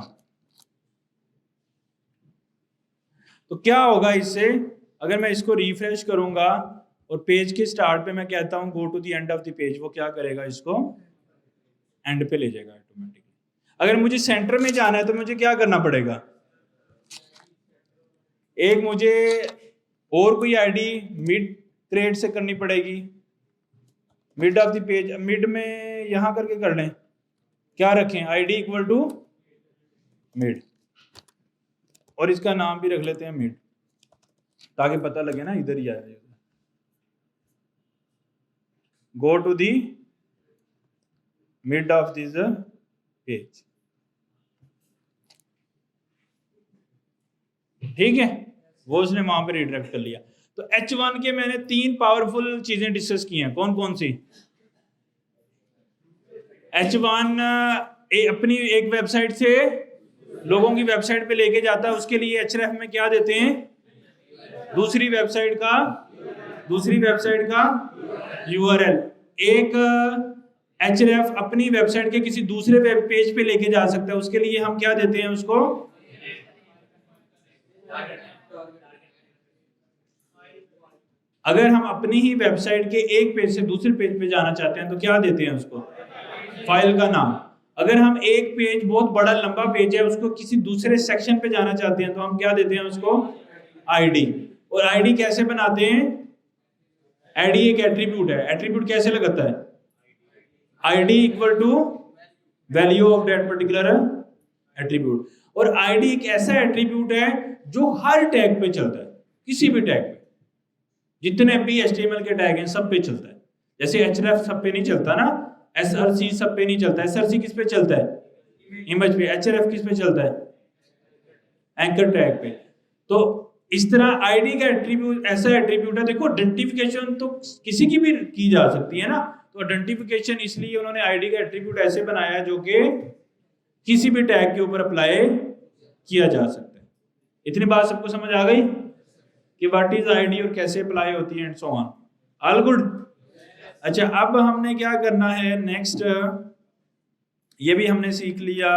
तो क्या होगा इससे, अगर मैं इसको रिफ्रेश करूंगा और पेज के स्टार्ट पे मैं कहता हूं go to the end of the page, वो क्या करेगा, इसको एंड पे ले जाएगा ऑटोमेटिकली। अगर मुझे सेंटर में जाना है तो मुझे क्या करना पड़ेगा, एक मुझे और कोई ID मिड क्रिएट से करनी पड़ेगी, mid of the page. Mid में यहां करके कर लें, क्या रखें, ID इक्वल टू मिड, और इसका नाम भी रख लेते हैं मिड ताकि पता लगे ना इधर ही आया। go to the mid of this page. ठीक है, वो उसने वहां पे रिडायरेक्ट कर लिया। तो H1 के मैंने 3 पावरफुल चीजें डिस्कस की हैं। कौन कौन सी? H1 अपनी एक वेबसाइट से लोगों की वेबसाइट पे लेके जाता है, उसके लिए href में क्या देते हैं? दूसरी वेबसाइट का URL। एक href अपनी वेबसाइट के किसी दूसरे वेब पेज पे लेके जा सकता है, उसके लिए हम क्या देते हैं उसको? अगर हम अपनी ही वेबसाइट के एक पेज से दूसरे पेज पे जाना चाहते हैं तो क्या देते हैं उसको? फाइल का नाम। अगर हम एक पेज, बहुत बड़ा लंबा पेज है, उसको किसी दूसरे सेक्शन पे जाना चाहते हैं तो हम क्या देते हैं उसको? आईडी। और आईडी कैसे बनाते हैं? आईडी एक एट्रीब्यूट है। एट्रीब्यूट कैसे लगाता है? ID equal to value of that particular attribute. और आईडी एक ऐसा एट्रीब्यूट है जो हर टैग पे चलता है, किसी भी टैग पे। जितने भी HTML के टैग हैं सब पे चलता है। जैसे href सब पे नहीं चलता ना, src सब पे नहीं चलता। src किस पे चलता है? इमेज पे। href किस पे चलता है? एंकर टैग पे। तो इस तरह आईडी का एट्रीब्यूट ऐसा एट्रीब्यूट है। देखो, आइडेंटिफिकेशन तो किसी की भी की जा सकती है ना, तो आइडेंटिफिकेशन इसलिए उन्होंने आईडी का एट्रीब्यूट ऐसे बनाया है जो कि किसी भी टैग के ऊपर अप्लाई किया जा सकता है। इतनी बात सबको समझ आ गई कि व्हाट इज आईडी और कैसे अप्लाई होती है and so on. All good. अच्छा, अब हमने क्या करना है नेक्स्ट, ये भी हमने सीख लिया।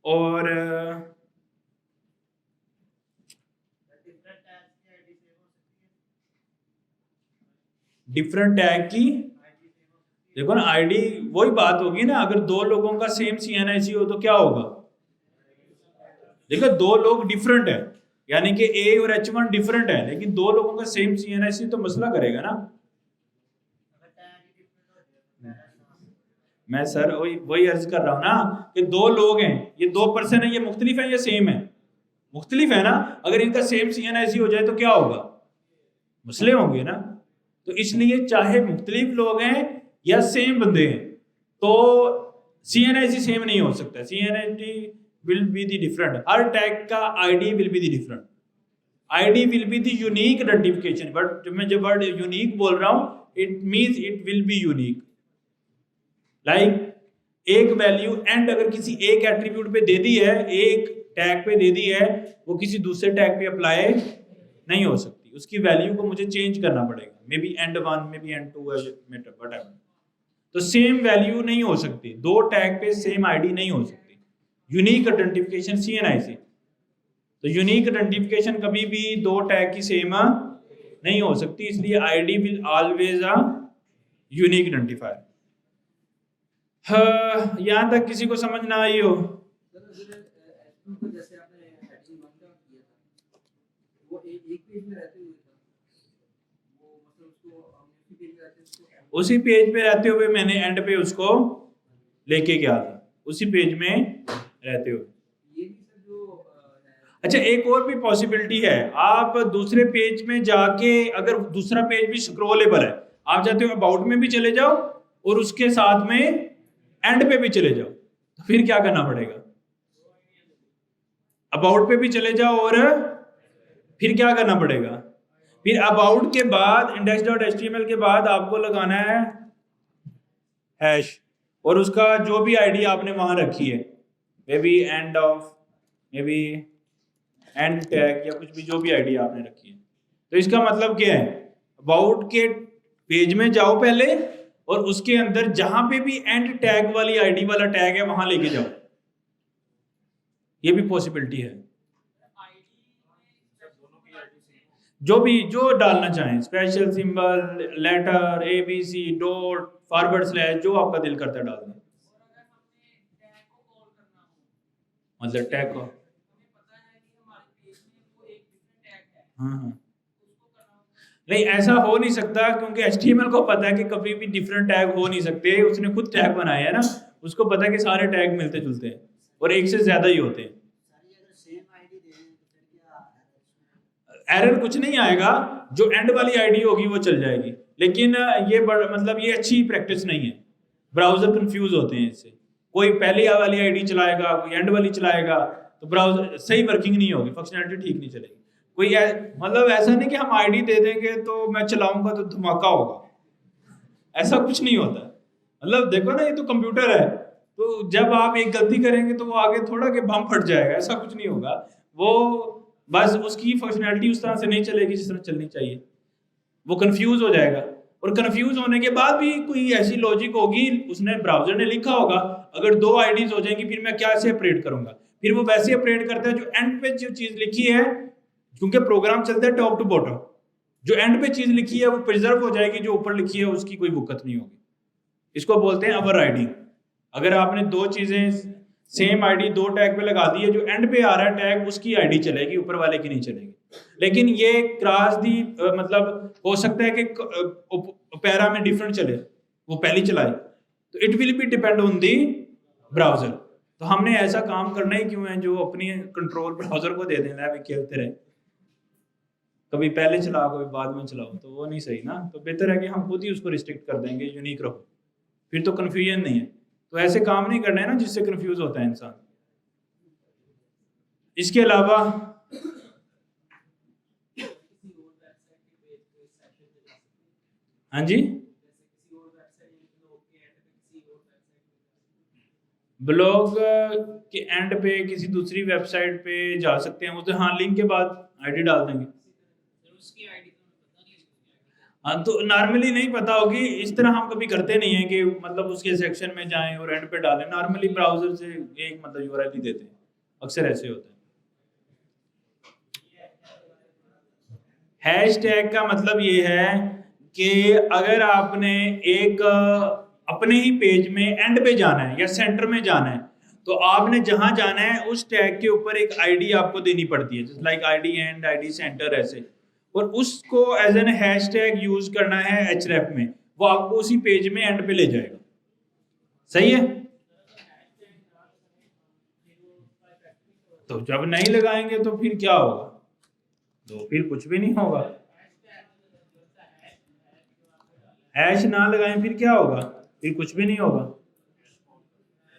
और डिफरेंट टैग की, देखो ना, आईडी वही बात होगी ना। अगर दो लोगों का सेम CNIC हो तो क्या होगा? देखो, दो लोग डिफरेंट है, यानी कि A और H1 डिफरेंट है, लेकिन दो लोगों का सेम CNIC तो मसला करेगा ना। मैं सर वही अर्ज कर रहा हूं ना कि दो लोग हैं, ये 2 पर्सन है, ये मुख्तलिफ है या सेम है? मुख्तलिफ है ना। अगर इनका सेम CNIC हो जाए तो क्या होगा? मसले होंगे ना। तो इसलिए चाहे मुख्तलिफ लोग हैं या सेम बंदे हैं, तो CNIC सेम नहीं हो सकता। CNIC will be the different. Her tag का ID will be the different. ID will be the unique identification. But मैं जब वर्ड यूनिक बोल रहा हूं, it means it will be unique. Like एक वैल्यू एंड अगर किसी एक एट्रीब्यूट पे दे दी है, एक टैग पे दे दी है, वो किसी दूसरे टैग पे अप्लाई नहीं हो सकती। उसकी वैल्यू को मुझे चेंज करना पड़ेगा। May be end1, may be end2, whatever. तो सेम वैल्यू नहीं हो सकती, दो टैग पे सेम आईडी नहीं हो सकती। Unique identification CNIC। तो यूनिक आइडेंटिफिकेशन कभी भी दो टैग की सेम नहीं हो सकती, इसलिए ID will always a unique identifier. यहां तक किसी को समझ ना आई हो? जैसे आपने हेडिंग 1 का किया था, वो एक पेज में रहते हुए था, वो मतलब उसको हमने उसी पेज में रहते उसको उसी पेज पे रहते हुए मैंने एंड पे उसको लेके गया था, उसी पेज में रहते हुए। ये भी सर जो अच्छा, एक और भी पॉसिबिलिटी है। आप दूसरे पेज में जाके, अगर दूसरा पेज भी स्क्रॉलेबल है, आप जाते हो अबाउट में भी चले जाओ और उसके साथ में एंड पे भी चले जाओ, तो फिर क्या करना पड़ेगा? अबाउट पे भी चले जाओ और फिर क्या करना पड़ेगा? फिर अबाउट के बाद index.html के बाद आपको लगाना है हैश, और उसका जो भी आईडी आपने वहां रखी है, may be end of, may be and tag, या कुछ भी जो भी आईडी आपने रखी है। तो इसका मतलब क्या है? अबाउट के पेज में जाओ पहले, और उसके अंदर जहां पे भी एंड टैग वाली आईडी वाला टैग है वहां लेके जाओ। ये भी पॉसिबिलिटी है। जो डालना चाहें, special symbol, letter, ABC, dot, forward slash, जो आपका दिल करता है डाल दें। मतलब टैग को, हाँ, नहीं ऐसा हो नहीं सकता, क्योंकि HTML को पता है कि कभी भी डिफरेंट टैग हो नहीं सकते। उसने खुद टैग बनाया है ना, उसको पता है कि सारे टैग मिलते जुलते हैं और एक से ज्यादा ही होते हैं। एरर कुछ नहीं आएगा, जो एंड वाली आईडी होगी वो चल जाएगी। लेकिन ये मतलब ये अच्छी प्रैक्टिस नहीं है। ब्राउज़र कंफ्यूज होते हैं इससे, कोई पहली वाली आईडी चलाएगा, कोई एंड वाली चलाएगा, तो ब्राउज़र सही वर्किंग नहीं होगी, फंक्शनैलिटी ठीक नहीं चलेगी। कोई मतलब ऐसा नहीं कि हम आईडी दे देंगे तो मैं चलाऊंगा तो धमाका होगा, ऐसा कुछ नहीं होता। मतलब देखो ना, ये तो कंप्यूटर है, तो जब आप एक गलती करेंगे तो वो आगे थोड़ा के बम फट जाएगा, ऐसा कुछ नहीं होगा। वो बस उसकी फंक्शनैलिटी उस तरह से नहीं चलेगी जिस तरह चलनी चाहिए, वो कंफ्यूज हो जाएगा। और कंफ्यूज होने के बाद भी कोई ऐसी लॉजिक होगी, उसने ब्राउजर ने लिखा होगा, अगर 2 आईडीज हो जाएंगी फिर मैं क्या से ऑपरेट करूंगा, फिर वो वैसे ऑपरेट करता है जो एंड पे जो चीज लिखी है, क्योंकि प्रोग्राम चलता है टॉप टू बॉटम, जो एंड पे चीज लिखी है वो प्रिजर्व हो जाएगी, जो ऊपर लिखी है उसकी कोई वुकत नहीं होगी। इसको बोलते हैं ओवरराइडिंग। अगर आपने 2 चीजें सेम आईडी 2 टैग पे लगा दी है, जो एंड पे आ रहा है टैग उसकी आईडी चलेगी, ऊपर वाले की नहीं चलेगी। लेकिन ये क्रॉस दी मतलब हो सकता है कि पैरा में डिफरेंट चले, वो पहली चलाए, तो it will be depend on the browser. तो हमने ऐसा काम करना ही क्यों है जो अपनी कंट्रोल ब्राउजर को दे देना है, वे खेलते रहे, कभी पहले चलाओ कभी बाद में चलाओ, तो वो नहीं सही ना। तो बेहतर है कि हम खुद ही उसको रिस्ट्रिक्ट कर देंगे, यूनिक रहो, फिर तो कन्फ्यूजन नहीं है। तो ऐसे काम नहीं करना है ना जिससे कंफ्यूज होता है इंसान। इसके अलावा हाँ जी, ब्लॉग के एंड पे किसी दूसरी वेबसाइट पे जा सकते हैं, उसे हाँ लिंक के बाद आईडी डाल देंगे। हाँ, तो नॉर्मली नहीं पता होगी, इस तरह हम कभी करते नहीं है कि मतलब उसके सेक्शन में जाएं और एंड पे डालें। नॉर्मली ब्राउजर से एक मतलब यूआरएल ही देते हैं, अक्सर ऐसे होता है। हैशटैग का मतलब ये है कि अगर आपने एक अपने ही पेज में एंड पे जाना है या सेंटर में जाना है, तो आपने जहां जाना है उस टैग के ऊपर एक आईडी आपको देनी पड़ती है, जैसे like ID and, ID centre, ऐसे। और उसको एज एन हैशटैग यूज करना है href में, वो आपको उसी पेज में एंड पे ले जाएगा। सही है? तो जब नहीं लगाएंगे तो फिर क्या होगा? तो फिर कुछ भी नहीं होगा। हैश ना लगाएं फिर क्या होगा? फिर कुछ भी नहीं होगा।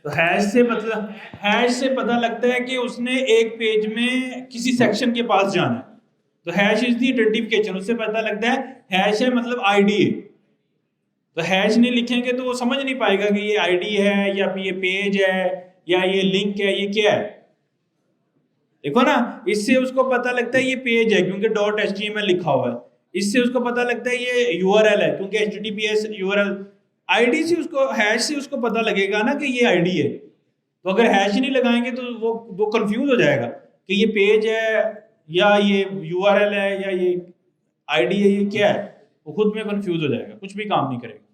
तो हैश से मतलब, हैश से पता लगता है कि उसने एक पेज में किसी सेक्शन के पास जाना है, तो हैश इज दी आइडेंटिफिकेशन, उससे पता लगता है हैश है मतलब आईडी है। तो हैश नहीं लिखेंगे तो वो समझ नहीं पाएगा कि ये आईडी है या ये पेज है या ये लिंक है, ये क्या है। देखो ना, इससे उसको पता लगता है ये पेज है क्योंकि .html लिखा हुआ है, इससे उसको पता लगता है ये URL है क्योंकि HTTPS URL। आईडी से उसको, हैश से उसको पता लगेगा ना कि ये आईडी है। तो अगर हैश नहीं लगाएंगे तो वो कंफ्यूज हो जाएगा कि ये पेज है या ये URL है या ये आईडी है, ये क्या है, वो खुद में कंफ्यूज हो जाएगा, कुछ भी काम नहीं करेगा।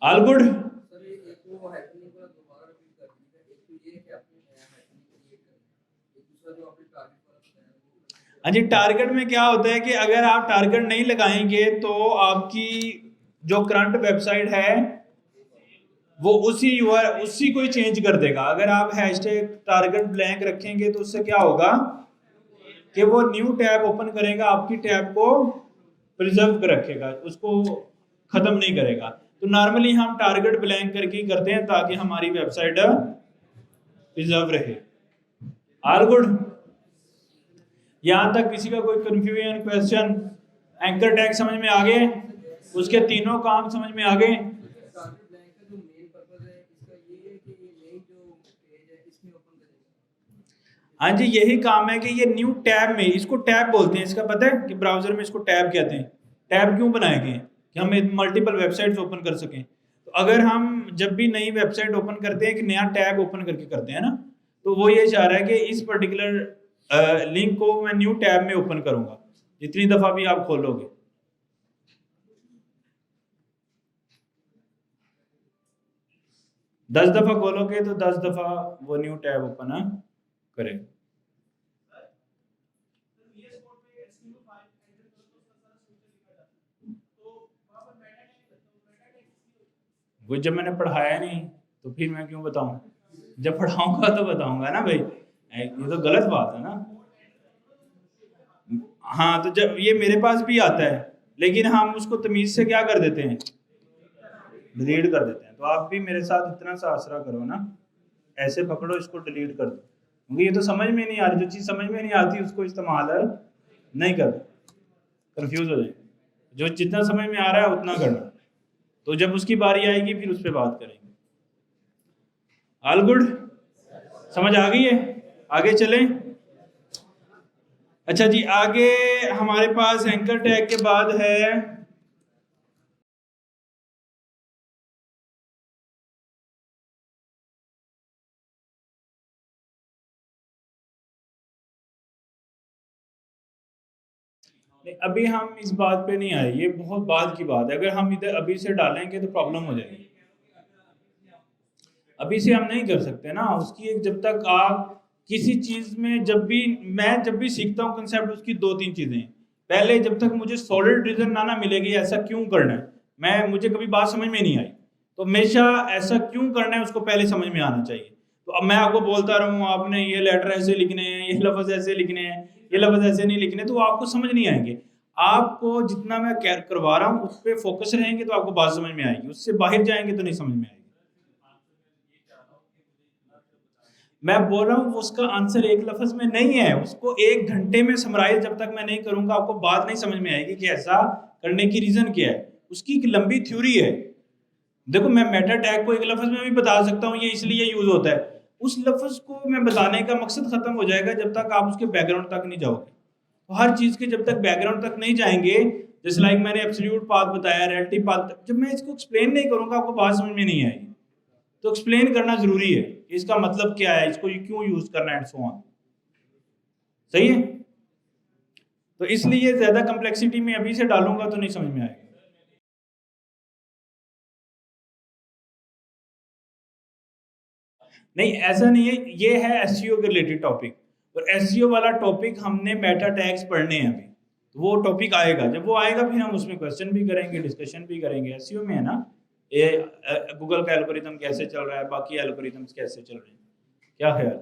All good? हाँ जी, टारगेट में क्या होता है कि अगर आप टारगेट नहीं लगाएंगे तो आपकी जो करंट वेबसाइट है वो उसी को ही चेंज कर देगा। अगर आप हैशटैग टारगेट ब्लैंक रखेंगे तो उससे क्या होगा कि वो न्यू टैब ओपन करेगा, आपकी टैब को प्रिजर्व रखेगा, उसको खत्म नहीं करेगा। तो नॉर्मली हम टारगेट ब्लैंक करके ही करते हैं ताकि हमारी वेबसाइट प्रिजर्व रहे। All good? यहां तक किसी का कोई कंफ्यूजन, क्वेश्चन? एंकर टैग समझ में आ गए, उसके तीनों काम समझ में आ गए? हाँ जी, यही काम है कि ये न्यू टैब में, इसको टैब बोलते हैं, इसका पता है कि ब्राउजर में इसको टैब कहते हैं। टैब क्यों बनाए गए हैं? कि हम मल्टीपल वेबसाइट्स ओपन कर सकें। तो अगर हम जब भी नई वेबसाइट ओपन करते हैं, एक नया टैब ओपन करके करते हैं ना, तो वो ये चाह रहा है कि इस पर्टिकुलर लिंक को मैं न्यू टैब में ओपन करूंगा जितनी दफा भी आप खोलोगे। दस दफा खोलोगे तो 10 दफा वो न्यू टैब ओपन करेगा। वो जब मैंने पढ़ाया नहीं तो फिर मैं क्यों बताऊं? जब पढ़ाऊंगा तो बताऊंगा ना भाई, ये तो गलत बात है ना। हाँ, तो जब ये मेरे पास भी आता है लेकिन हम उसको तमीज से क्या कर देते हैं, डिलीट कर देते हैं। तो आप भी मेरे साथ इतना सा आसरा करो ना, ऐसे पकड़ो, इसको डिलीट कर दो, क्योंकि ये तो समझ में नहीं आ रही। जो चीज़ समझ में नहीं आती उसको इस्तेमाल नहीं कर, कंफ्यूज हो जाए। जो जितना समझ में आ रहा है उतना करना, तो जब उसकी बारी आएगी फिर उस पर बात करेंगे। ऑल गुड, समझ आ गई है? आगे चलें। अच्छा जी, आगे हमारे पास एंकर टैग के बाद है नहीं, अभी हम इस बात पे नहीं आए, ये बहुत बाद की बात है। अगर हम इधर अभी से डालेंगे तो प्रॉब्लम हो जाएगी। अभी से हम नहीं कर सकते ना उसकी एक, जब तक आप किसी चीज में, मैं जब भी सीखता हूँ कंसेप्ट, उसकी 2-3 चीजें पहले, जब तक मुझे सॉलिड रीजन ना मिलेगी ऐसा क्यों करना है, मुझे कभी बात समझ में नहीं आई, तो हमेशा ऐसा क्यों करना है उसको पहले समझ में आना चाहिए। तो अब मैं आपको बोलता रहूँ आपने ये लेटर ऐसे लिखने हैं, ये लफ्ज ऐसे लिखने हैं, ये लफ्ज ऐसे नहीं लिखने, तो आपको समझ नहीं आएंगे। आपको जितना मैं करवा रहा हूँ उस पर फोकस रहेंगे तो आपको बात समझ में आएगी, उससे बाहर जाएंगे तो नहीं समझ में आएगी। मैं बोल रहा हूँ उसका आंसर एक लफ्ज में नहीं है, उसको 1 घंटे में समराइज जब तक मैं नहीं करूंगा आपको बात नहीं समझ में आएगी कि ऐसा करने की रीजन क्या है। उसकी एक लंबी थ्योरी है। देखो मैं मेटा टैग को एक लफ्ज में भी बता सकता हूँ, ये इसलिए यूज होता है, उस लफ्ज को मैं बताने का मकसद खत्म हो जाएगा जब तक आप उसके बैकग्राउंड तक नहीं जाओगे। तो हर चीज के जब तक बैकग्राउंड तक नहीं जाएंगे, जैसे लाइक मैंने एब्सोल्यूट पाथ बताया, रिलेटिव पाथ, जब मैं इसको एक्सप्लेन नहीं करूंगा आपको बात समझ में नहीं आएगी। तो एक्सप्लेन करना जरूरी है, इसका मतलब क्या है, इसको क्यों यूज करना है, एंड सो ऑन। सही है? तो इसलिए ज्यादा कम्प्लेक्सिटी में अभी से डालूंगा तो नहीं समझ में आएगा। नहीं ऐसा नहीं है, ये है एसईओ के रिलेटेड टॉपिक, और एसईओ वाला टॉपिक हमने मेटा टैग्स पढ़ने हैं अभी, तो वो टॉपिक आएगा, जब वो आएगा फिर हम उसमें क्वेश्चन भी करेंगे, डिस्कशन भी करेंगे। एसईओ में है ना ये गूगल का एल्गोरिथम कैसे चल रहा है, बाकी एल्गोरिथम्स कैसे चल रहे हैं, क्या ख्याल?